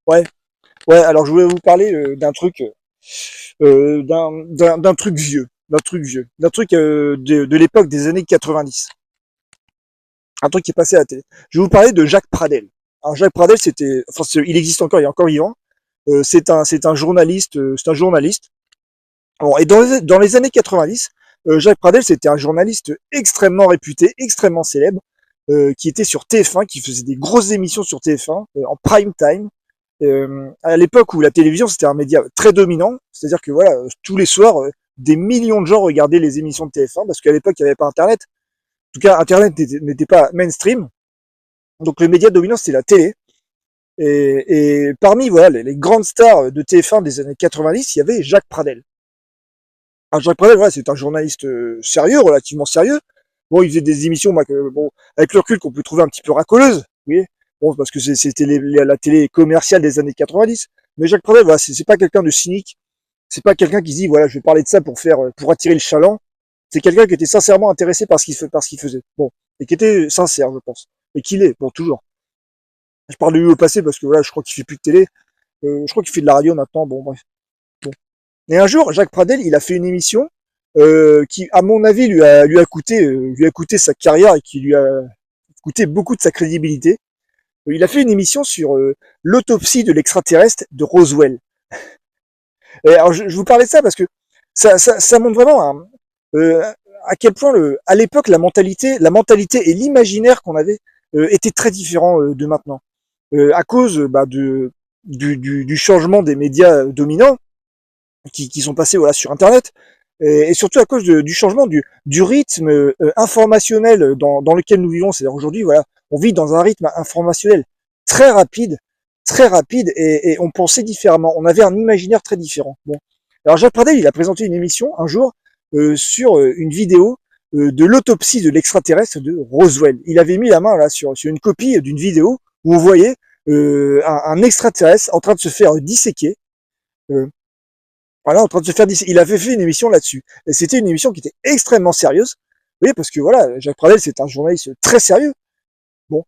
Ouais, ouais. Alors je voulais vous parler d'un truc, d'un truc vieux, d'un truc de l'époque des années 90. Un truc qui est passé à la télé. Je vais vous parler de Jacques Pradel. Alors Jacques Pradel, il existe encore, il est encore vivant. C'est un journaliste, c'est un journaliste. Bon, et dans les années 90, Jacques Pradel, c'était un journaliste extrêmement réputé, extrêmement célèbre, qui était sur TF1, qui faisait des grosses émissions sur TF1 en prime time. À l'époque où la télévision c'était un média très dominant, c'est-à-dire que voilà, tous les soirs, des millions de gens regardaient les émissions de TF1 parce qu'à l'époque il n'y avait pas Internet. En tout cas, Internet n'était pas mainstream, donc le média dominant c'était la télé. Et parmi voilà les grandes stars de TF1 des années 90, il y avait Jacques Pradel. Alors Jacques Pradel, voilà, c'est un journaliste sérieux, relativement sérieux. Bon, il faisait des émissions, bon, avec le recul qu'on peut trouver un petit peu racoleuses, vous voyez. Bon, parce que c'était la télé commerciale des années 90. Mais Jacques Pradel, voilà, c'est pas quelqu'un de cynique. C'est pas quelqu'un qui se dit, voilà, je vais parler de ça pour attirer le chaland. C'est quelqu'un qui était sincèrement intéressé par ce qu'il faisait. Bon. Et qui était sincère, je pense. Et qu'il est, bon, toujours. Je parle de lui au passé parce que voilà, je crois qu'il fait plus de télé. Je crois qu'il fait de la radio maintenant. Bon, bref. Bon. Et un jour, Jacques Pradel, il a fait une émission qui, à mon avis, lui a coûté sa carrière et qui lui a coûté beaucoup de sa crédibilité. Il a fait une émission sur l'autopsie de l'extraterrestre de Roswell. Et alors, je vous parlais de ça parce que ça montre vraiment à quel point, à l'époque, la mentalité et l'imaginaire qu'on avait étaient très différents de maintenant. À cause du changement des médias dominants qui sont passés voilà, sur Internet, et surtout à cause du changement du rythme informationnel dans lequel nous vivons. C'est-à-dire aujourd'hui, voilà, on vit dans un rythme informationnel très rapide, et on pensait différemment. On avait un imaginaire très différent. Bon. Alors Jacques Pradel, il a présenté une émission un jour sur une vidéo de l'autopsie de l'extraterrestre de Roswell. Il avait mis la main là sur une copie d'une vidéo où on voyait un extraterrestre en train de se faire disséquer. Euh, voilà, en train de se faire disséquer. Il avait fait une émission là-dessus. Et c'était une émission qui était extrêmement sérieuse. Oui, parce que voilà, Jacques Pradel, c'est un journaliste très sérieux. Bon.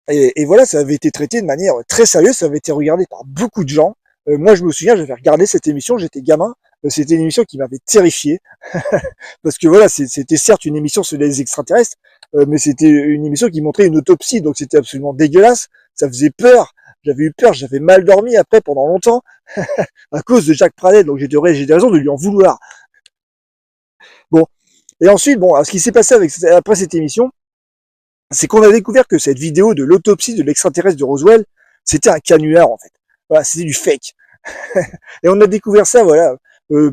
Et voilà, ça avait été traité de manière très sérieuse, ça avait été regardé par beaucoup de gens. Moi, je me souviens, j'avais regardé cette émission, j'étais gamin. C'était une émission qui m'avait terrifié. Parce que voilà, c'était certes une émission sur les extraterrestres, mais c'était une émission qui montrait une autopsie, donc c'était absolument dégueulasse. Ça faisait peur. J'avais eu peur, j'avais mal dormi après pendant longtemps à cause de Jacques Pradel, donc j'ai des raisons de lui en vouloir. Bon, et ensuite, bon, alors, ce qui s'est passé après cette émission, c'est qu'on a découvert que cette vidéo de l'autopsie de l'extraterrestre de Roswell, c'était un canular en fait. Voilà, c'était du fake. Et on a découvert ça, voilà,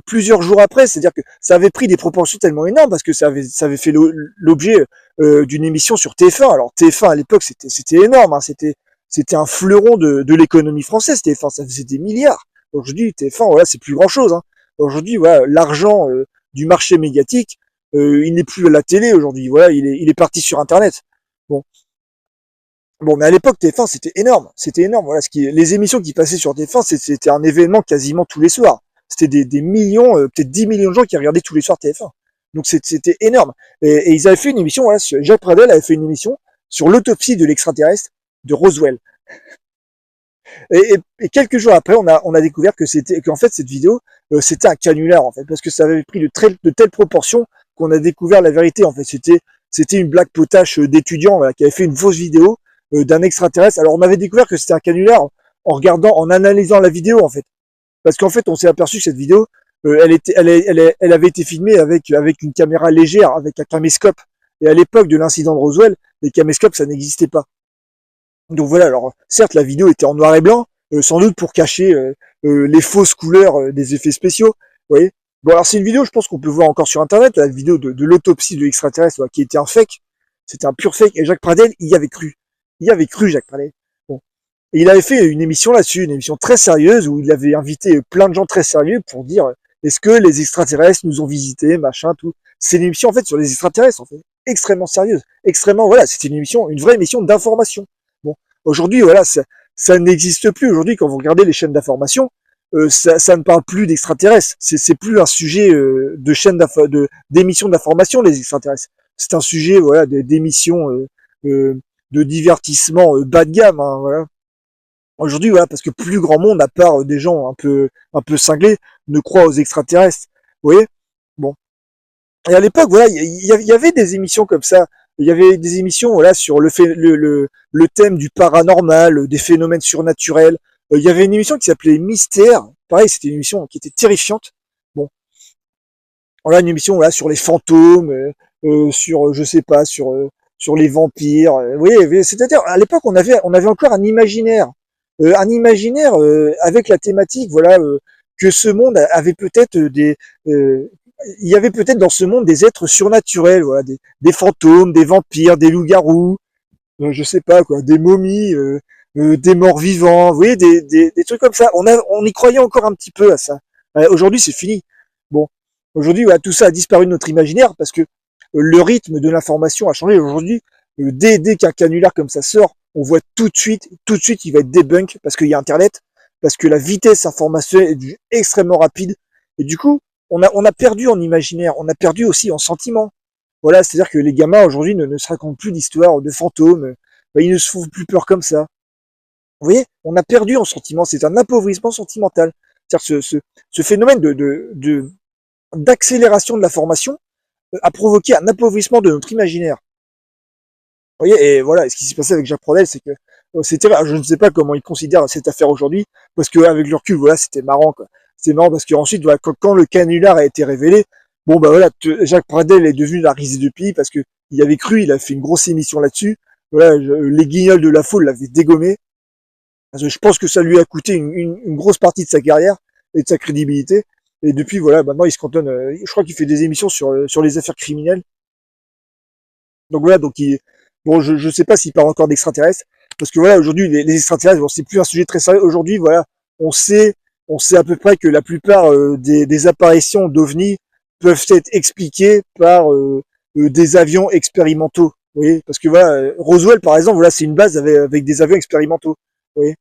plusieurs jours après, c'est-à-dire que ça avait pris des proportions tellement énormes parce que ça avait fait l'objet d'une émission sur TF1. Alors TF1 à l'époque, c'était énorme, hein, c'était un fleuron de l'économie française. TF1, ça faisait des milliards. Aujourd'hui, TF1, voilà, c'est plus grand-chose. Hein. Aujourd'hui, voilà, l'argent du marché médiatique, il n'est plus à la télé aujourd'hui. Voilà, il est parti sur Internet. Bon, bon, mais à l'époque, TF1, c'était énorme. C'était énorme. Voilà, les émissions qui passaient sur TF1, c'était un événement quasiment tous les soirs. C'était des millions, peut-être 10 millions de gens qui regardaient tous les soirs TF1. Donc c'était énorme. Et ils avaient fait une émission, voilà, Jacques Pradel avait fait une émission sur l'autopsie de l'extraterrestre de Roswell. Et quelques jours après, on a découvert qu'en fait, cette vidéo, c'était un canular, en fait, parce que ça avait pris de telles proportions qu'on a découvert la vérité, en fait. C'était une blague potache d'étudiants, voilà, qui avait fait une fausse vidéo d'un extraterrestre. Alors, on avait découvert que c'était un canular en analysant la vidéo, en fait. Parce qu'en fait, on s'est aperçu que cette vidéo, elle avait été filmée avec une caméra légère, avec un caméscope. Et à l'époque de l'incident de Roswell, les caméscopes, ça n'existait pas. Donc voilà, alors certes la vidéo était en noir et blanc, sans doute pour cacher les fausses couleurs des effets spéciaux, vous voyez. Bon alors c'est une vidéo, je pense qu'on peut voir encore sur internet, la vidéo de l'autopsie de l'extraterrestre, qui était un fake, c'était un pur fake, et Jacques Pradel y avait cru. Il y avait cru Jacques Pradel. Bon. Et il avait fait une émission là-dessus, une émission très sérieuse, où il avait invité plein de gens très sérieux pour dire est-ce que les extraterrestres nous ont visités, machin, tout. C'est une émission en fait sur les extraterrestres, en fait, extrêmement sérieuse, extrêmement, voilà, c'était une vraie émission d'information. Bon, aujourd'hui, voilà, ça n'existe plus. Aujourd'hui, quand vous regardez les chaînes d'information, ça ne parle plus d'extraterrestres. C'est plus un sujet de d'émissions d'information, les extraterrestres. C'est un sujet, voilà, d'émissions de divertissement bas de gamme, hein, voilà. Aujourd'hui, voilà, parce que plus grand monde, à part des gens un peu cinglés, ne croient aux extraterrestres. Vous voyez? Bon. Et à l'époque, voilà, il y avait des émissions comme ça. Il y avait des émissions, voilà, sur le thème du paranormal, des phénomènes surnaturels. Il y avait une émission qui s'appelait Mystère. Pareil, c'était une émission qui était terrifiante. Bon, voilà, une émission, voilà, sur les fantômes, sur, je sais pas, sur les vampires. Vous voyez, c'est-à-dire, à l'époque, on avait encore un imaginaire avec la thématique, voilà, que ce monde avait peut-être il y avait peut-être dans ce monde des êtres surnaturels, voilà, des fantômes, des vampires, des loups-garous, je sais pas quoi, des momies, des morts vivants, vous voyez, des trucs comme ça. On y croyait encore un petit peu à ça. Aujourd'hui, c'est fini. Bon, aujourd'hui, voilà, tout ça a disparu de notre imaginaire parce que le rythme de l'information a changé. Aujourd'hui, dès qu'un canular comme ça sort, on voit tout de suite, il va être débunk parce qu'il y a Internet, parce que la vitesse informationnelle est extrêmement rapide. Et du coup, on a perdu en imaginaire, on a perdu aussi en sentiment. Voilà, c'est-à-dire que les gamins aujourd'hui ne se racontent plus d'histoires de fantômes, ils ne se font plus peur comme ça. Vous voyez, on a perdu en sentiment, c'est un appauvrissement sentimental. C'est-à-dire ce phénomène d'accélération de la formation a provoqué un appauvrissement de notre imaginaire. Vous voyez, et voilà, et ce qui s'est passé avec Jacques Pradel, c'est que c'était, je ne sais pas comment il considère cette affaire aujourd'hui, parce que avec le recul, voilà, c'était marrant, quoi. C'était marrant parce qu'ensuite, voilà, quand le canular a été révélé, bon bah voilà, Jacques Pradel est devenu la risée de pays parce que il y avait cru, il a fait une grosse émission là-dessus. Voilà, les guignols de la foule l'avaient dégommé. Parce que je pense que ça lui a coûté une grosse partie de sa carrière et de sa crédibilité. Et depuis, voilà, maintenant il se cantonne. Je crois qu'il fait des émissions sur les affaires criminelles. Donc voilà, bon, je sais pas s'il parle encore d'extraterrestres, parce que voilà, aujourd'hui les extraterrestres, bon, c'est plus un sujet très sérieux. Aujourd'hui, voilà, on sait, on sait à peu près que la plupart des apparitions d'ovnis peuvent être expliquées par des avions expérimentaux. Vous voyez, parce que voilà, Roswell par exemple, voilà, c'est une base avec des avions expérimentaux. Vous voyez.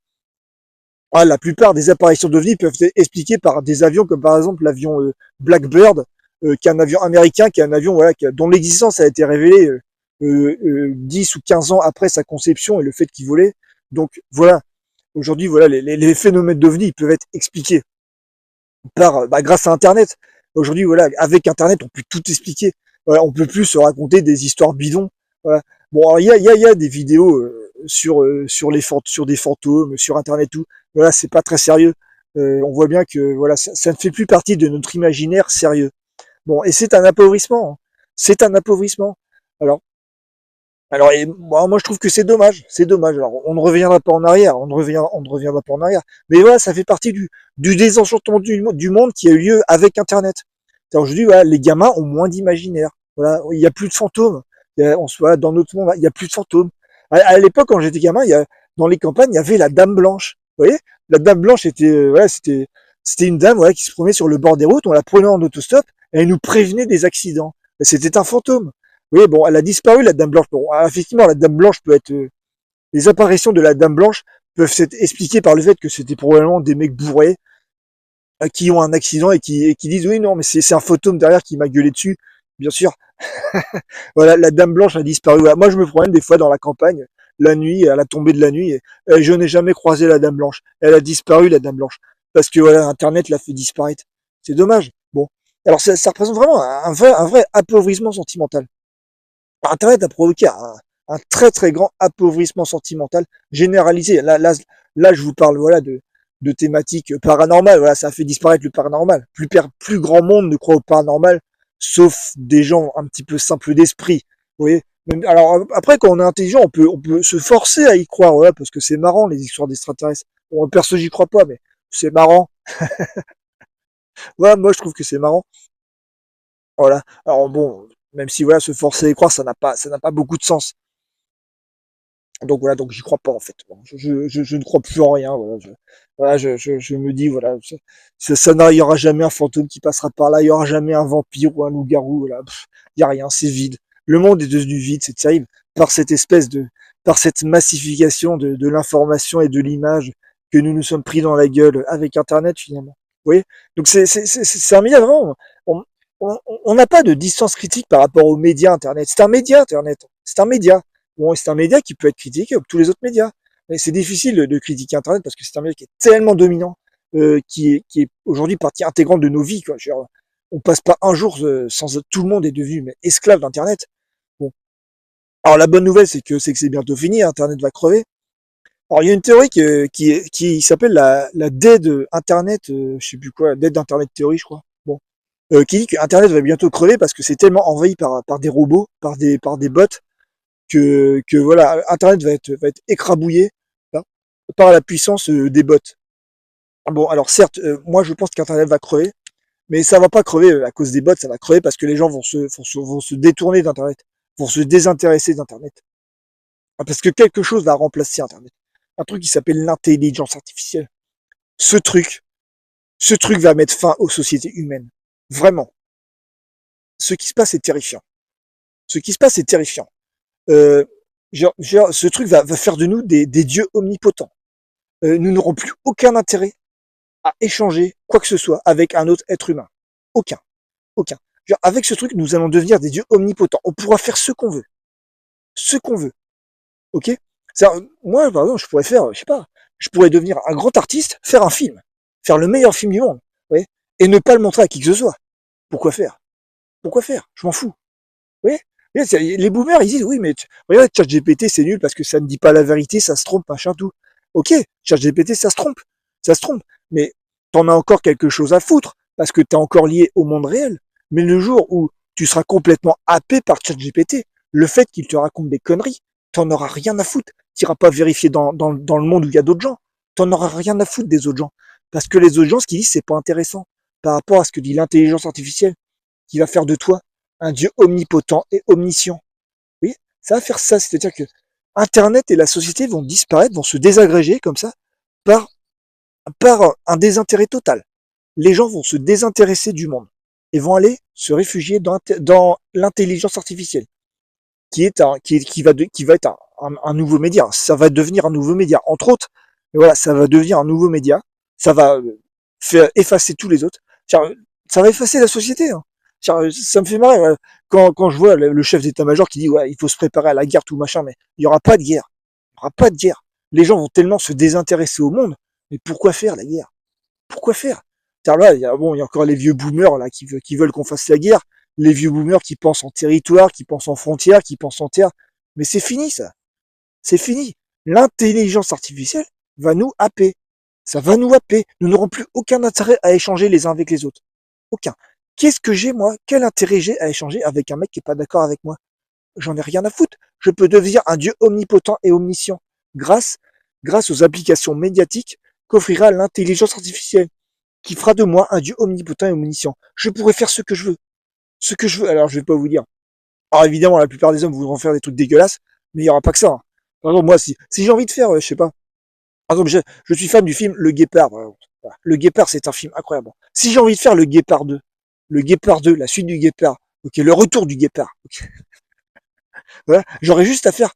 Ah, la plupart des apparitions d'ovnis peuvent être expliquées par des avions comme par exemple l'avion Blackbird, qui est un avion américain, qui est un avion voilà, dont l'existence a été révélée 10 ou 15 ans après sa conception et le fait qu'il volait. Donc voilà, aujourd'hui voilà, les phénomènes d'ovnis peuvent être expliqués par grâce à Internet. Aujourd'hui voilà, avec Internet on peut tout expliquer. Voilà, on peut plus se raconter des histoires bidons. Voilà. Bon, alors il y a des vidéos sur des fantômes, sur Internet tout. Voilà, c'est pas très sérieux. On voit bien que voilà, ça ne fait plus partie de notre imaginaire sérieux. Bon, et c'est un appauvrissement. Hein. C'est un appauvrissement. Alors, moi je trouve que c'est dommage. C'est dommage. Alors, on ne reviendra pas en arrière. On ne reviendra pas en arrière. Mais voilà, ça fait partie du désenchantement du monde qui a eu lieu avec Internet. Aujourd'hui, voilà, les gamins ont moins d'imaginaire. Voilà, il y a plus de fantômes. On se voit dans notre monde, il y a plus de fantômes. À l'époque, quand j'étais gamin, dans les campagnes, il y avait la Dame Blanche. Vous voyez, la Dame Blanche était, voilà, c'était une dame, voilà, qui se promenait sur le bord des routes. On la prenait en autostop et elle nous prévenait des accidents. C'était un fantôme. Oui, bon, elle a disparu, la Dame Blanche. Bon, effectivement, la Dame Blanche peut être, les apparitions de la Dame Blanche peuvent être expliquées par le fait que c'était probablement des mecs bourrés qui ont un accident et qui disent oui, non, mais c'est un fantôme derrière qui m'a gueulé dessus. Bien sûr, voilà, la Dame Blanche a disparu. Voilà. Moi, je me promène des fois dans la campagne, la nuit, à la tombée de la nuit, et je n'ai jamais croisé la Dame Blanche. Elle a disparu, la Dame Blanche, parce que voilà, Internet l'a fait disparaître. C'est dommage. Bon, alors ça représente vraiment un vrai appauvrissement sentimental. Internet a provoqué un très très grand appauvrissement sentimental généralisé. Là, je vous parle voilà de thématiques paranormales. Voilà, ça a fait disparaître le paranormal. Plus grand monde ne croit au paranormal, sauf des gens un petit peu simples d'esprit. Vous voyez. Alors après, quand on est intelligent, on peut se forcer à y croire, voilà, parce que c'est marrant les histoires d'extraterrestres. Bon, perso, j'y crois pas, mais c'est marrant. Voilà, moi je trouve que c'est marrant. Voilà. Alors bon, même si voilà, se forcer à y croire, ça n'a pas beaucoup de sens. Donc voilà, donc j'y crois pas en fait. Bon, je ne crois plus en rien. Je me dis voilà, il y aura jamais un fantôme qui passera par là, il y aura jamais un vampire ou un loup-garou. Voilà, il y a rien, c'est vide. Le monde est devenu vide, c'est terrible par cette par cette massification de l'information et de l'image que nous nous sommes pris dans la gueule avec Internet finalement. Vous voyez. Donc c'est un média vraiment. On n'a pas de distance critique par rapport aux médias Internet. C'est un média Internet. C'est un média. Bon, c'est un média qui peut être critiqué comme tous les autres médias. Et c'est difficile de critiquer Internet parce que c'est un média qui est tellement dominant, qui est aujourd'hui partie intégrante de nos vies, quoi. Je veux dire, on passe pas un jour sans tout le monde est devenu mais esclave d'Internet. Bon, alors la bonne nouvelle c'est que c'est bientôt fini, Internet va crever. Alors il y a une théorie qui s'appelle la dead Internet, je sais plus quoi, dead Internet théorie, je crois. Bon, qui dit que Internet va bientôt crever parce que c'est tellement envahi par des robots, par des bots que voilà, Internet va être écrabouillé hein, par la puissance des bots. Bon, alors certes, moi je pense qu'Internet va crever, mais ça va pas crever à cause des bots, ça va crever parce que les gens vont se détourner d'Internet, vont se désintéresser d'Internet. Parce que quelque chose va remplacer Internet. Un truc qui s'appelle l'intelligence artificielle. Ce truc, ce truc va mettre fin aux sociétés humaines. Vraiment. Ce qui se passe est terrifiant. Ce qui se passe est terrifiant. Euh, ce truc va faire de nous des dieux omnipotents. Nous n'aurons plus aucun intérêt à échanger quoi que ce soit avec un autre être humain. Aucun. Aucun. Avec ce truc, nous allons devenir des dieux omnipotents. On pourra faire ce qu'on veut. Ce qu'on veut. Ok? Moi, par exemple, je pourrais faire, je sais pas, je pourrais devenir un grand artiste, faire un film. Faire le meilleur film du monde. Ouais, et ne pas le montrer à qui que ce soit. Pourquoi faire? Pourquoi faire? Je m'en fous. Oui, les boomers, ils disent, oui, mais regarde, ChatGPT, c'est nul parce que ça ne dit pas la vérité, ça se trompe, machin, tout. Ok, ChatGPT, ça se trompe. Ça se trompe. Mais t'en as encore quelque chose à foutre parce que t'es encore lié au monde réel. Mais le jour où tu seras complètement happé par ChatGPT, le fait qu'il te raconte des conneries, t'en auras rien à foutre. T'iras pas vérifier dans le monde où il y a d'autres gens. T'en auras rien à foutre des autres gens. Parce que les autres gens, ce qu'ils disent, c'est pas intéressant par rapport à ce que dit l'intelligence artificielle qui va faire de toi un Dieu omnipotent et omniscient. Oui, ça va faire ça, c'est-à-dire que Internet et la société vont disparaître, vont se désagréger comme ça par, par un désintérêt total. Les gens vont se désintéresser du monde et vont aller se réfugier dans l'intelligence artificielle, qui va être un nouveau média. Ça va devenir un nouveau média, entre autres. Mais voilà, ça va devenir un nouveau média. Ça va faire effacer tous les autres. Ça va effacer la société. Hein. Ça me fait marrer quand je vois le chef d'état-major qui dit ouais, il faut se préparer à la guerre, tout machin, mais il n'y aura pas de guerre. Il n'y aura pas de guerre. Les gens vont tellement se désintéresser au monde. Mais pourquoi faire la guerre? Pourquoi faire? Là, il y a encore les vieux boomers là qui veulent qu'on fasse la guerre, les vieux boomers qui pensent en territoire, qui pensent en frontières, qui pensent en terre. Mais c'est fini ça, c'est fini. L'intelligence artificielle va nous happer, ça va nous happer. Nous n'aurons plus aucun intérêt à échanger les uns avec les autres. Aucun. Qu'est-ce que j'ai moi? Quel intérêt j'ai à échanger avec un mec qui est pas d'accord avec moi? J'en ai rien à foutre. Je peux devenir un dieu omnipotent et omniscient grâce, grâce aux applications médiatiques qu'offrira l'intelligence artificielle qui fera de moi un dieu omnipotent et omniscient. Je pourrais faire ce que je veux. Ce que je veux. Alors, je vais pas vous dire. Alors, évidemment, la plupart des hommes voudront faire des trucs dégueulasses, mais il y aura pas que ça. Hein. Par exemple, moi, si j'ai envie de faire, je sais pas. Par exemple, je suis fan du film Le Guépard. Voilà. Le Guépard, c'est un film incroyable. Si j'ai envie de faire Le Guépard 2, la suite du Guépard, ok, le retour du Guépard, ok. Voilà, j'aurais juste à faire,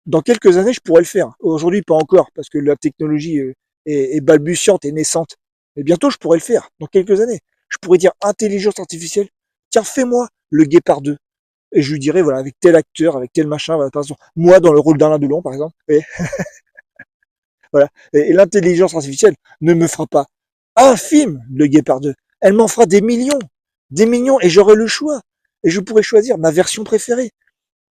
dans quelques années, je pourrais le faire. Aujourd'hui, pas encore, parce que la technologie est balbutiante et naissante. Mais bientôt, je pourrais le faire, dans quelques années. Je pourrais dire, intelligence artificielle, tiens, fais-moi le Guépard 2. Et je lui dirais, voilà, avec tel acteur, avec tel machin, voilà, par exemple, moi dans le rôle d'Alain Delon, par exemple. Et, voilà. Et l'intelligence artificielle ne me fera pas un film, le Guépard 2. Elle m'en fera des millions, et j'aurai le choix. Et je pourrais choisir ma version préférée.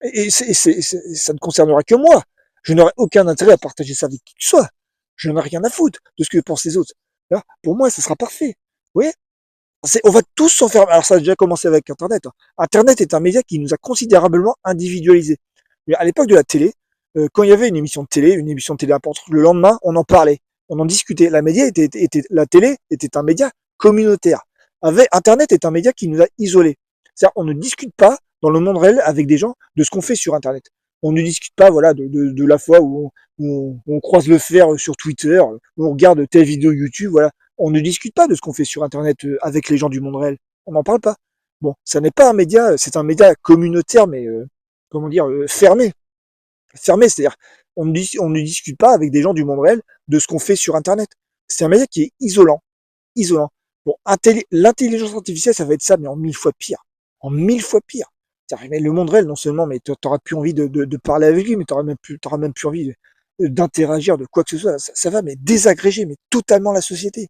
Et ça ne concernera que moi. Je n'aurai aucun intérêt à partager ça avec qui que ce soit. Je n'en ai rien à foutre de ce que pensent les autres. Là, pour moi, ça sera parfait. Vous voyez, on va tous s'enfermer. Alors ça a déjà commencé avec Internet. Hein. Internet est un média qui nous a considérablement individualisés. À l'époque de la télé, quand il y avait une émission de télé importante, le lendemain, on en parlait, on en discutait. La télé était un média communautaire. Internet est un média qui nous a isolés. C'est-à-dire, on ne discute pas dans le monde réel avec des gens de ce qu'on fait sur Internet. On ne discute pas, voilà, de la fois où on croise le fer sur Twitter, où on regarde telle vidéo YouTube, voilà. On ne discute pas de ce qu'on fait sur Internet avec les gens du monde réel. On n'en parle pas. Bon, ça n'est pas un média, c'est un média communautaire, mais comment dire, fermé. Fermé, c'est-à-dire on ne discute pas avec des gens du monde réel de ce qu'on fait sur Internet. C'est un média qui est isolant. Isolant. Bon, l'intelligence artificielle, ça va être ça, mais en 1000 fois pire. En 1000 fois pire. Mais le monde réel, non seulement, mais t'auras plus envie de parler avec lui, mais t'auras même plus envie d'interagir, de quoi que ce soit. Ça va mais désagréger mais totalement la société.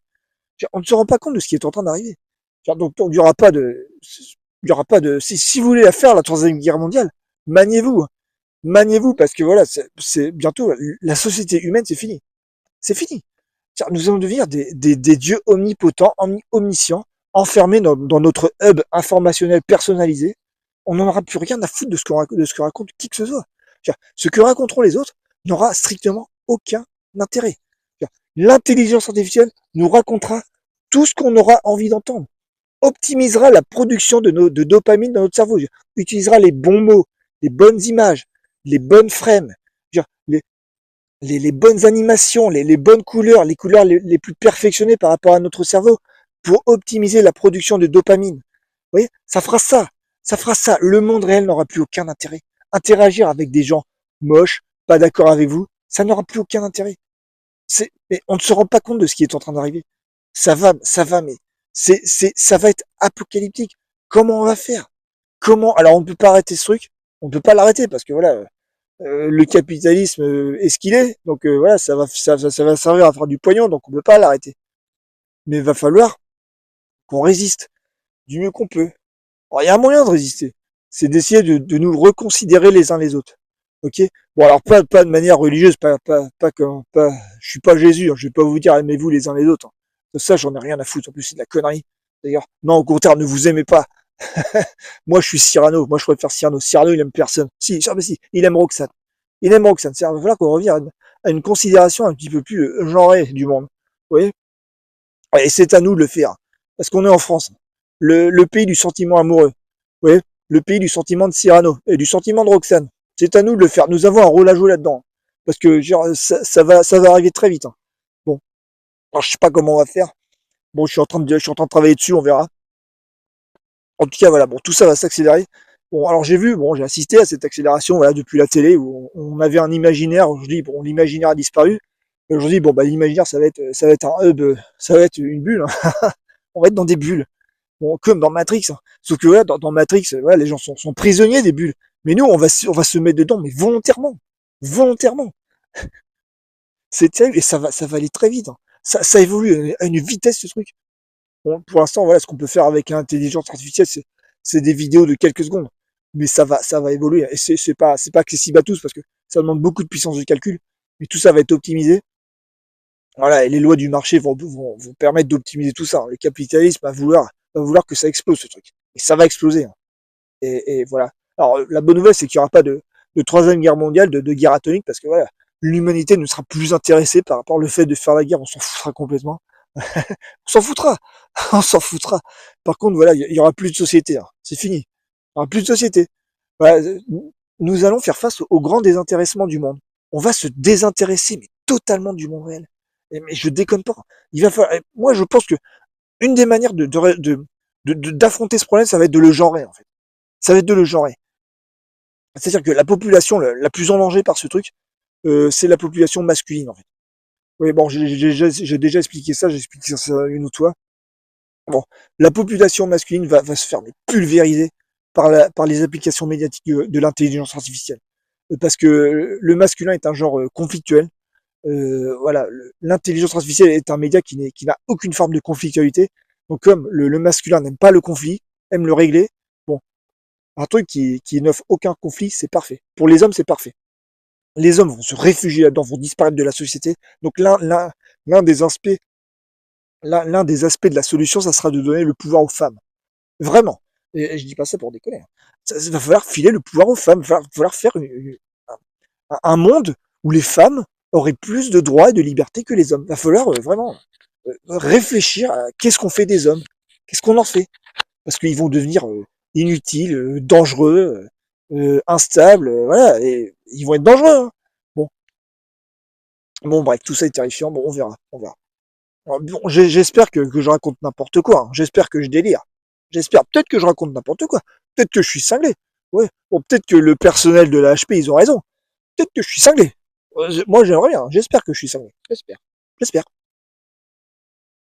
On ne se rend pas compte de ce qui est en train d'arriver. Donc il y aura pas de, il y aura pas de. Si vous voulez la faire la troisième guerre mondiale, maniez-vous, hein. Maniez-vous parce que voilà, c'est bientôt la société humaine, c'est fini, c'est fini. Nous allons devenir des dieux omnipotents, omniscients, enfermés dans notre hub informationnel personnalisé. On n'en aura plus rien à foutre de ce que raconte qui que ce soit. Ce que raconteront les autres n'aura strictement aucun intérêt. L'intelligence artificielle nous racontera tout ce qu'on aura envie d'entendre, optimisera la production de dopamine dans notre cerveau, utilisera les bons mots, les bonnes images, les bonnes frames, les bonnes animations, les bonnes couleurs, les couleurs les plus perfectionnées par rapport à notre cerveau pour optimiser la production de dopamine. Vous voyez, ça fera ça. Ça fera ça. Le monde réel n'aura plus aucun intérêt. Interagir avec des gens moches, pas d'accord avec vous, ça n'aura plus aucun intérêt. Mais on ne se rend pas compte de ce qui est en train d'arriver. Ça va, mais ça va être apocalyptique. Comment on va faire? Comment? Alors on ne peut pas arrêter ce truc. On ne peut pas l'arrêter parce que voilà, le capitalisme est ce qu'il est. Donc voilà, ça va servir à faire du pognon. Donc on ne peut pas l'arrêter. Mais il va falloir qu'on résiste du mieux qu'on peut. Alors, il y a un moyen de résister. C'est d'essayer de nous reconsidérer les uns les autres. Ok? Bon, alors pas de manière religieuse, je suis pas Jésus, hein, je vais pas vous dire aimez-vous les uns les autres. Hein. Ça, j'en ai rien à foutre. En plus, c'est de la connerie. D'ailleurs, non, au contraire, ne vous aimez pas. Moi, je suis Cyrano. Moi, je préfère Cyrano. Cyrano, il aime personne. Si, il aime Roxane. Il aime Roxane. Il va falloir qu'on revienne à une considération un petit peu plus genrée du monde. Vous voyez? Et c'est à nous de le faire. Parce qu'on est en France. Le pays du sentiment amoureux. Vous voyez? Le pays du sentiment de Cyrano et du sentiment de Roxane. C'est à nous de le faire. Nous avons un rôle à jouer là-dedans. Parce que genre, ça va arriver très vite. Hein. Bon. Alors, je sais pas comment on va faire. Bon, je suis en train de travailler dessus, on verra. En tout cas, voilà. Bon, tout ça va s'accélérer. Bon, alors j'ai assisté à cette accélération, voilà, depuis la télé où on avait un imaginaire. Je dis, bon, l'imaginaire a disparu. Et je dis, bon, bah, l'imaginaire, ça va être un hub, ça va être une bulle. Hein. On va être dans des bulles. Bon, comme dans Matrix. Hein. Sauf que là, dans Matrix, voilà, les gens sont prisonniers des bulles. Mais nous, on va se mettre dedans, mais volontairement. Volontairement. C'est terrible et ça va aller très vite. Hein. Ça évolue à une vitesse, ce truc. Bon, pour l'instant, voilà, ce qu'on peut faire avec l'intelligence artificielle, c'est des vidéos de quelques secondes. Mais ça va évoluer. Et c'est pas accessible à tous parce que ça demande beaucoup de puissance de calcul. Mais tout ça va être optimisé. Voilà, et les lois du marché vont permettre d'optimiser tout ça. Hein. Le capitalisme va vouloir que ça explose, ce truc. Et ça va exploser. Hein. Et voilà. Alors, la bonne nouvelle, c'est qu'il n'y aura pas de troisième guerre mondiale, de guerre atomique, parce que voilà, l'humanité ne sera plus intéressée par rapport au fait de faire la guerre, on s'en foutra complètement. On s'en foutra. On s'en foutra. Par contre, voilà, il y aura plus de société. Hein. C'est fini. Il y aura plus de société. Voilà, nous allons faire face au grand désintéressement du monde. On va se désintéresser, mais totalement du monde réel. Mais je déconne pas. Il va falloir. Moi, je pense que une des manières d'affronter ce problème, ça va être de le genrer, en fait. Ça va être de le genrer. C'est-à-dire que la population la plus en danger par ce truc, c'est la population masculine, en fait. Oui, bon, j'ai déjà expliqué ça, j'ai expliqué ça une autre fois. Bon, la population masculine va se faire pulvériser par les applications médiatiques de l'intelligence artificielle. Parce que le masculin est un genre conflictuel. Voilà, l'intelligence artificielle est un média qui n'a aucune forme de conflictualité. Donc comme le masculin n'aime pas le conflit, aime le régler, bon, un truc qui n'offre aucun conflit, c'est parfait. Pour les hommes, c'est parfait. Les hommes vont se réfugier là-dedans, vont disparaître de la société. Donc l'un des aspects de la solution, ça sera de donner le pouvoir aux femmes. Vraiment. Et je dis pas ça pour déconner. Hein. Ça va falloir filer le pouvoir aux femmes. Il va falloir faire un monde où les femmes auraient plus de droits et de libertés que les hommes. Il va falloir vraiment réfléchir à qu'est-ce qu'on fait des hommes, qu'est-ce qu'on en fait. Parce qu'ils vont devenir inutiles, dangereux, instables, voilà, et ils vont être dangereux. Hein. Bon, bref, tout ça est terrifiant. Bon, on verra. Alors, bon, j'espère que je raconte n'importe quoi. Hein. J'espère que je délire. J'espère. Peut-être que je raconte n'importe quoi. Peut-être que je suis cinglé. Ouais. Bon, peut-être que le personnel de la HP, ils ont raison. Peut-être que je suis cinglé. Moi, j'aimerais bien. J'espère que je suis cinglé. J'espère.